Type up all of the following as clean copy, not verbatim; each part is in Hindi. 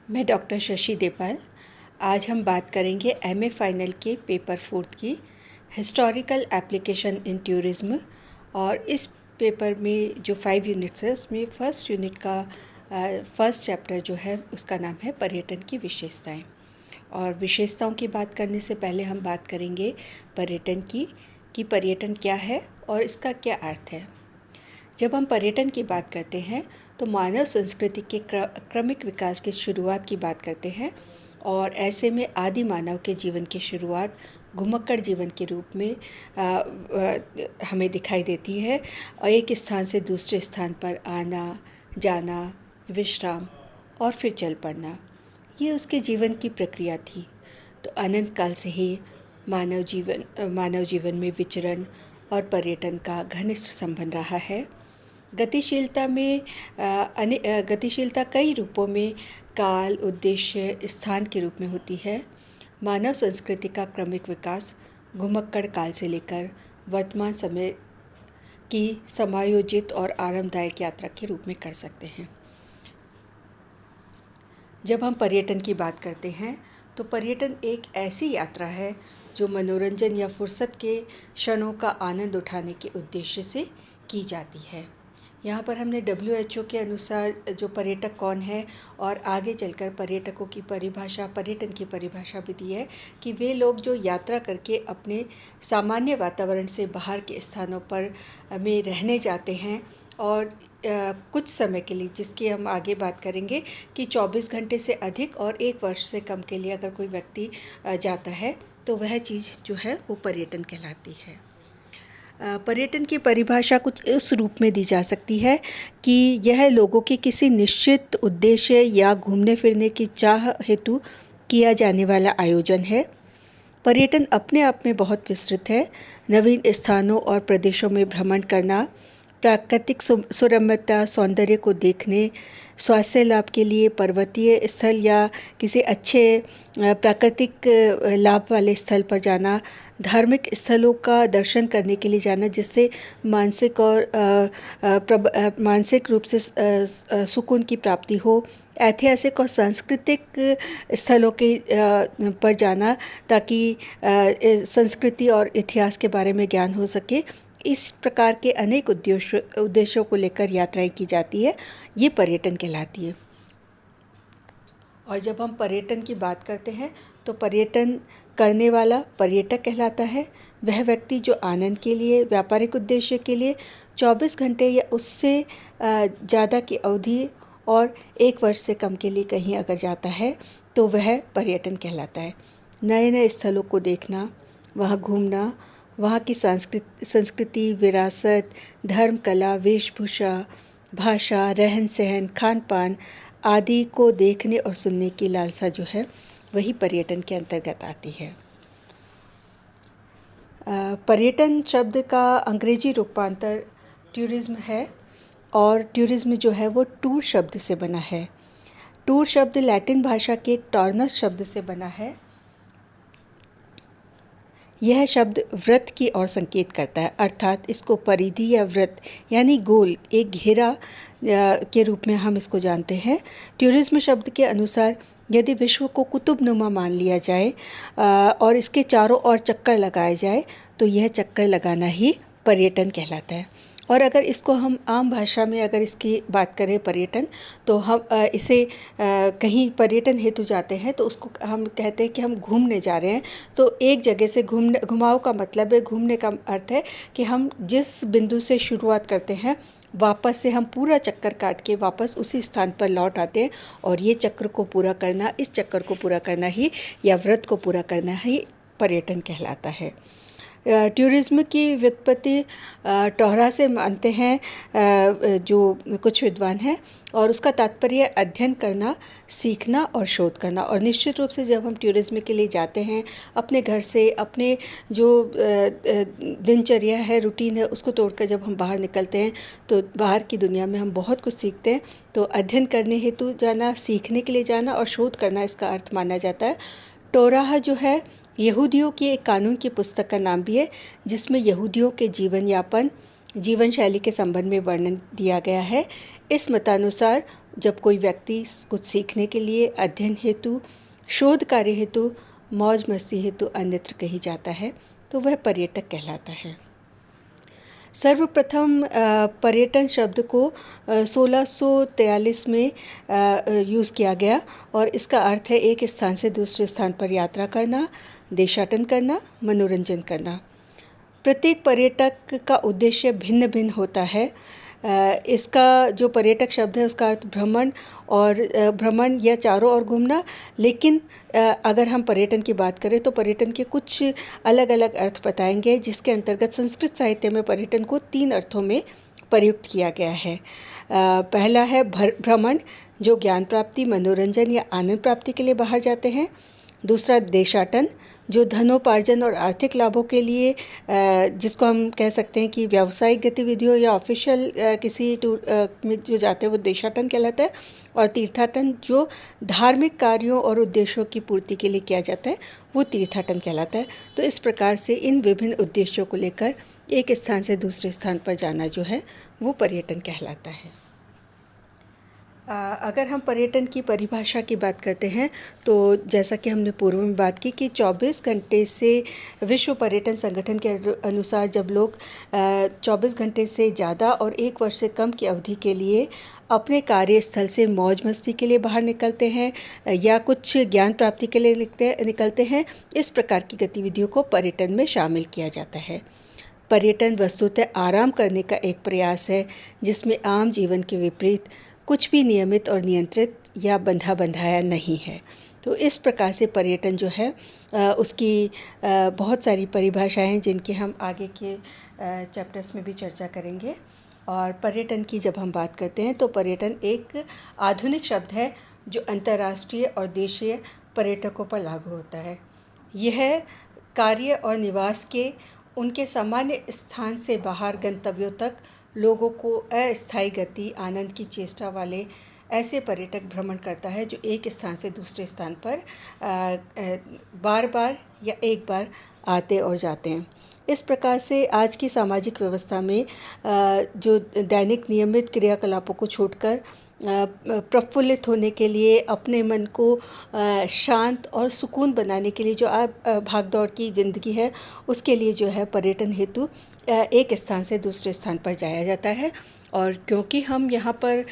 मैं डॉक्टर शशि देपाल। आज हम बात करेंगे एमए फाइनल के पेपर 4 की हिस्टोरिकल एप्लीकेशन इन टूरिज्म। और इस पेपर में जो 5 यूनिट्स है उसमें फर्स्ट यूनिट का फर्स्ट चैप्टर जो है उसका नाम है पर्यटन की विशेषताएं। और विशेषताओं की बात करने से पहले हम बात करेंगे पर्यटन की कि पर्यटन क्या है और इसका क्या अर्थ है। जब हम पर्यटन की बात करते हैं तो मानव संस्कृति के क्रमिक विकास की शुरुआत की बात करते हैं। और ऐसे में आदि मानव के जीवन की शुरुआत घुमक्कड़ जीवन के रूप में हमें दिखाई देती है। और एक स्थान से दूसरे स्थान पर आना जाना, विश्राम और फिर चल पड़ना, ये उसके जीवन की प्रक्रिया थी। तो अनंत काल से ही मानव जीवन में विचरण और पर्यटन का घनिष्ठ संबंध रहा है। गतिशीलता कई रूपों में काल, उद्देश्य, स्थान के रूप में होती है। मानव संस्कृति का क्रमिक विकास घुमक्कड़ काल से लेकर वर्तमान समय की समायोजित और आरामदायक यात्रा के रूप में कर सकते हैं। जब हम पर्यटन की बात करते हैं तो पर्यटन एक ऐसी यात्रा है जो मनोरंजन या फुर्सत के क्षणों का आनंद उठाने के उद्देश्य से की जाती है। यहाँ पर हमने WHO के अनुसार जो पर्यटक कौन है और आगे चलकर पर्यटकों की परिभाषा, पर्यटन की परिभाषा भी दी है कि वे लोग जो यात्रा करके अपने सामान्य वातावरण से बाहर के स्थानों पर में रहने जाते हैं और कुछ समय के लिए, जिसकी हम आगे बात करेंगे कि 24 घंटे से अधिक और 1 वर्ष से कम के लिए अगर कोई व्यक्ति जाता है तो वह चीज़ जो है वो पर्यटन कहलाती है। पर्यटन की परिभाषा कुछ इस रूप में दी जा सकती है कि यह लोगों के किसी निश्चित उद्देश्य या घूमने फिरने की चाह हेतु किया जाने वाला आयोजन है। पर्यटन अपने आप में बहुत विस्तृत है। नवीन स्थानों और प्रदेशों में भ्रमण करना, प्राकृतिक सुरम्यता, सौंदर्य को देखने, स्वास्थ्य लाभ के लिए पर्वतीय स्थल या किसी अच्छे प्राकृतिक लाभ वाले स्थल पर जाना, धार्मिक स्थलों का दर्शन करने के लिए जाना जिससे मानसिक रूप से सुकून की प्राप्ति हो, ऐतिहासिक और सांस्कृतिक स्थलों के पर जाना ताकि संस्कृति और इतिहास के बारे में ज्ञान हो सके। इस प्रकार के अनेक उद्देश्यों को लेकर यात्राएं की जाती है, ये पर्यटन कहलाती है। और जब हम पर्यटन की बात करते हैं तो पर्यटन करने वाला पर्यटक कहलाता है। वह व्यक्ति जो आनंद के लिए, व्यापारिक उद्देश्य के लिए 24 घंटे या उससे ज़्यादा की अवधि और 1 वर्ष से कम के लिए कहीं अगर जाता है तो वह पर्यटन कहलाता है। नए नए स्थलों को देखना, वहाँ घूमना, वहाँ की संस्कृति, विरासत, धर्म, कला, वेशभूषा, भाषा, रहन सहन, खान पान आदि को देखने और सुनने की लालसा जो है वही पर्यटन के अंतर्गत आती है। पर्यटन शब्द का अंग्रेजी रूपांतर टूरिज्म है और टूरिज्म जो है वो टूर शब्द से बना है। टूर शब्द लैटिन भाषा के टॉर्नस शब्द से बना है। यह शब्द वृत्त की ओर संकेत करता है, अर्थात इसको परिधि या वृत्त यानी गोल, एक घेरा के रूप में हम इसको जानते हैं। टूरिज्म शब्द के अनुसार यदि विश्व को कुतुबनुमा मान लिया जाए और इसके चारों ओर चक्कर लगाए जाए तो यह चक्कर लगाना ही पर्यटन कहलाता है। और अगर इसको हम आम भाषा में अगर इसकी बात करें पर्यटन, तो हम इसे कहीं पर्यटन हेतु जाते हैं तो उसको हम कहते हैं कि हम घूमने जा रहे हैं। तो एक जगह से घुमाव का मतलब है, घूमने का अर्थ है कि हम जिस बिंदु से शुरुआत करते हैं वापस से हम पूरा चक्कर काट के वापस उसी स्थान पर लौट आते हैं। और ये चक्र को पूरा करना, इस चक्कर को पूरा करना ही या व्रत को पूरा करना ही पर्यटन कहलाता है। टूरिज्म की व्युत्पत्ति टोहरा से मानते हैं जो कुछ विद्वान हैं, और उसका तात्पर्य अध्ययन करना, सीखना और शोध करना। और निश्चित रूप से जब हम टूरिज्म के लिए जाते हैं, अपने घर से, अपने जो दिनचर्या है, रूटीन है, उसको तोड़कर जब हम बाहर निकलते हैं तो बाहर की दुनिया में हम बहुत कुछ सीखते हैं। तो अध्ययन करने हेतु जाना, सीखने के लिए जाना और शोध करना इसका अर्थ माना जाता है। टोराह जो है यहूदियों की एक कानून की पुस्तक का नाम भी है, जिसमें यहूदियों के जीवन शैली के संबंध में वर्णन दिया गया है। इस मतानुसार जब कोई व्यक्ति कुछ सीखने के लिए, अध्ययन हेतु, शोध कार्य हेतु, मौज मस्ती हेतु अन्यत्र कहीं जाता है तो वह पर्यटक कहलाता है। सर्वप्रथम पर्यटन शब्द को 1643 में यूज़ किया गया और इसका अर्थ है एक स्थान से दूसरे स्थान पर यात्रा करना, देशाटन करना, मनोरंजन करना। प्रत्येक पर्यटक का उद्देश्य भिन्न भिन्न होता है। इसका जो पर्यटक शब्द है उसका अर्थ भ्रमण और भ्रमण या चारों ओर घूमना, लेकिन अगर हम पर्यटन की बात करें तो पर्यटन के कुछ अलग अलग अर्थ बताएंगे, जिसके अंतर्गत संस्कृत साहित्य में पर्यटन को 3 अर्थों में प्रयुक्त किया गया है। पहला है भ्रमण, जो ज्ञान प्राप्ति, मनोरंजन या आनंद प्राप्ति के लिए बाहर जाते हैं। दूसरा देशाटन, जो धनोपार्जन और आर्थिक लाभों के लिए, जिसको हम कह सकते हैं कि व्यावसायिक गतिविधियों या ऑफिशियल किसी टूर में जो जाते हैं वो देशाटन कहलाता है। और तीर्थाटन, जो धार्मिक कार्यों और उद्देश्यों की पूर्ति के लिए किया जाता है, वो तीर्थाटन कहलाता है। तो इस प्रकार से इन विभिन्न उद्देश्यों को लेकर एक स्थान से दूसरे स्थान पर जाना जो है वो पर्यटन कहलाता है। अगर हम पर्यटन की परिभाषा की बात करते हैं तो जैसा कि हमने पूर्व में बात की कि 24 घंटे से विश्व पर्यटन संगठन के अनुसार जब लोग 24 घंटे से ज़्यादा और 1 वर्ष से कम की अवधि के लिए अपने कार्यस्थल से मौज मस्ती के लिए बाहर निकलते हैं या कुछ ज्ञान प्राप्ति के लिए निकलते हैं, इस प्रकार की गतिविधियों को पर्यटन में शामिल किया जाता है। पर्यटन वस्तुतः आराम करने का एक प्रयास है जिसमें आम जीवन के विपरीत कुछ भी नियमित और नियंत्रित या बंधा बंधाया नहीं है। तो इस प्रकार से पर्यटन जो है उसकी बहुत सारी परिभाषाएं हैं जिनकी हम आगे के चैप्टर्स में भी चर्चा करेंगे। और पर्यटन की जब हम बात करते हैं तो पर्यटन एक आधुनिक शब्द है जो अंतर्राष्ट्रीय और देशीय पर्यटकों पर लागू होता है। यह कार्य और निवास के उनके सामान्य स्थान से बाहर गंतव्यों तक लोगों को अस्थायी गति, आनंद की चेष्टा वाले ऐसे पर्यटक भ्रमण करता है जो एक स्थान से दूसरे स्थान पर बार बार या एक बार आते और जाते हैं। इस प्रकार से आज की सामाजिक व्यवस्था में जो दैनिक नियमित क्रियाकलापों को छोड़कर प्रफुल्लित होने के लिए, अपने मन को शांत और सुकून बनाने के लिए जो भागदौड़ की ज़िंदगी है उसके लिए जो है पर्यटन हेतु एक स्थान से दूसरे स्थान पर जाया जाता है। और क्योंकि हम यहाँ पर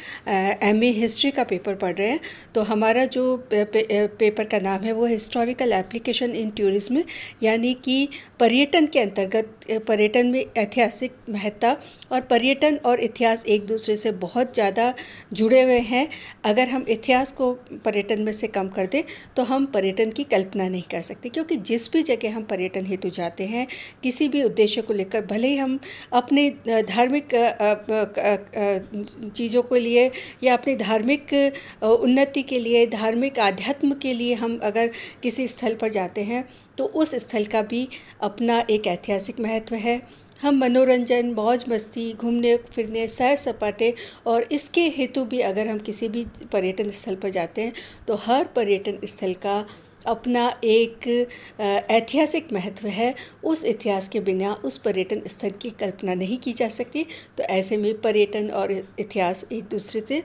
MA हिस्ट्री का पेपर पढ़ रहे हैं तो हमारा जो पेपर का नाम है वो हिस्टोरिकल एप्लीकेशन इन टूरिज्म, यानी कि पर्यटन के अंतर्गत पर्यटन में ऐतिहासिक महत्ता और पर्यटन और इतिहास एक दूसरे से बहुत ज़्यादा जुड़े हुए हैं। अगर हम इतिहास को पर्यटन में से कम कर दें तो हम पर्यटन की कल्पना नहीं कर सकते, क्योंकि जिस भी जगह हम पर्यटन हेतु जाते हैं किसी भी उद्देश्य को लेकर, भले ही हम अपने धार्मिक चीज़ों के लिए या अपनी धार्मिक उन्नति के लिए, धार्मिक आध्यात्म के लिए हम अगर किसी स्थल पर जाते हैं तो उस स्थल का भी अपना एक ऐतिहासिक महत्व है। हम मनोरंजन, मौज मस्ती, घूमने फिरने, सैर सपाटे और इसके हेतु भी अगर हम किसी भी पर्यटन स्थल पर जाते हैं तो हर पर्यटन स्थल का अपना एक ऐतिहासिक महत्व है। उस इतिहास के बिना उस पर्यटन स्थल की कल्पना नहीं की जा सकती। तो ऐसे में पर्यटन और इतिहास एक दूसरे से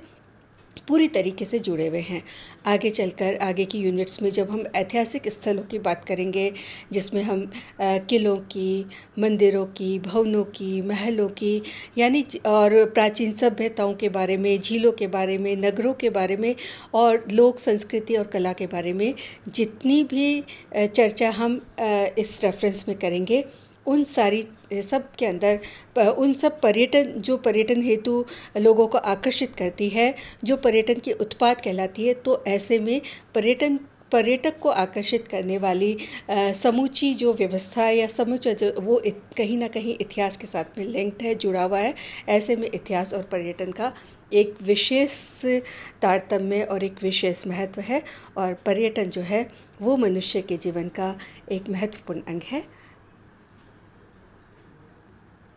पूरी तरीके से जुड़े हुए हैं। आगे चलकर आगे की यूनिट्स में जब हम ऐतिहासिक स्थलों की बात करेंगे, जिसमें हम किलों की, मंदिरों की, भवनों की, महलों की, यानी और प्राचीन सभ्यताओं के बारे में, झीलों के बारे में, नगरों के बारे में और लोक संस्कृति और कला के बारे में जितनी भी चर्चा हम इस रेफरेंस में करेंगे, उन सारी सब के अंदर उन सब जो पर्यटन हेतु लोगों को आकर्षित करती है, जो पर्यटन की उत्पाद कहलाती है, तो ऐसे में पर्यटक को आकर्षित करने वाली समूची जो व्यवस्था या समूचा जो वो कहीं ना कहीं इतिहास के साथ में लिंक्ड है, जुड़ा हुआ है। ऐसे में इतिहास और पर्यटन का एक विशेष तारतम्य और एक विशेष महत्व है और पर्यटन जो है वो मनुष्य के जीवन का एक महत्वपूर्ण अंग है।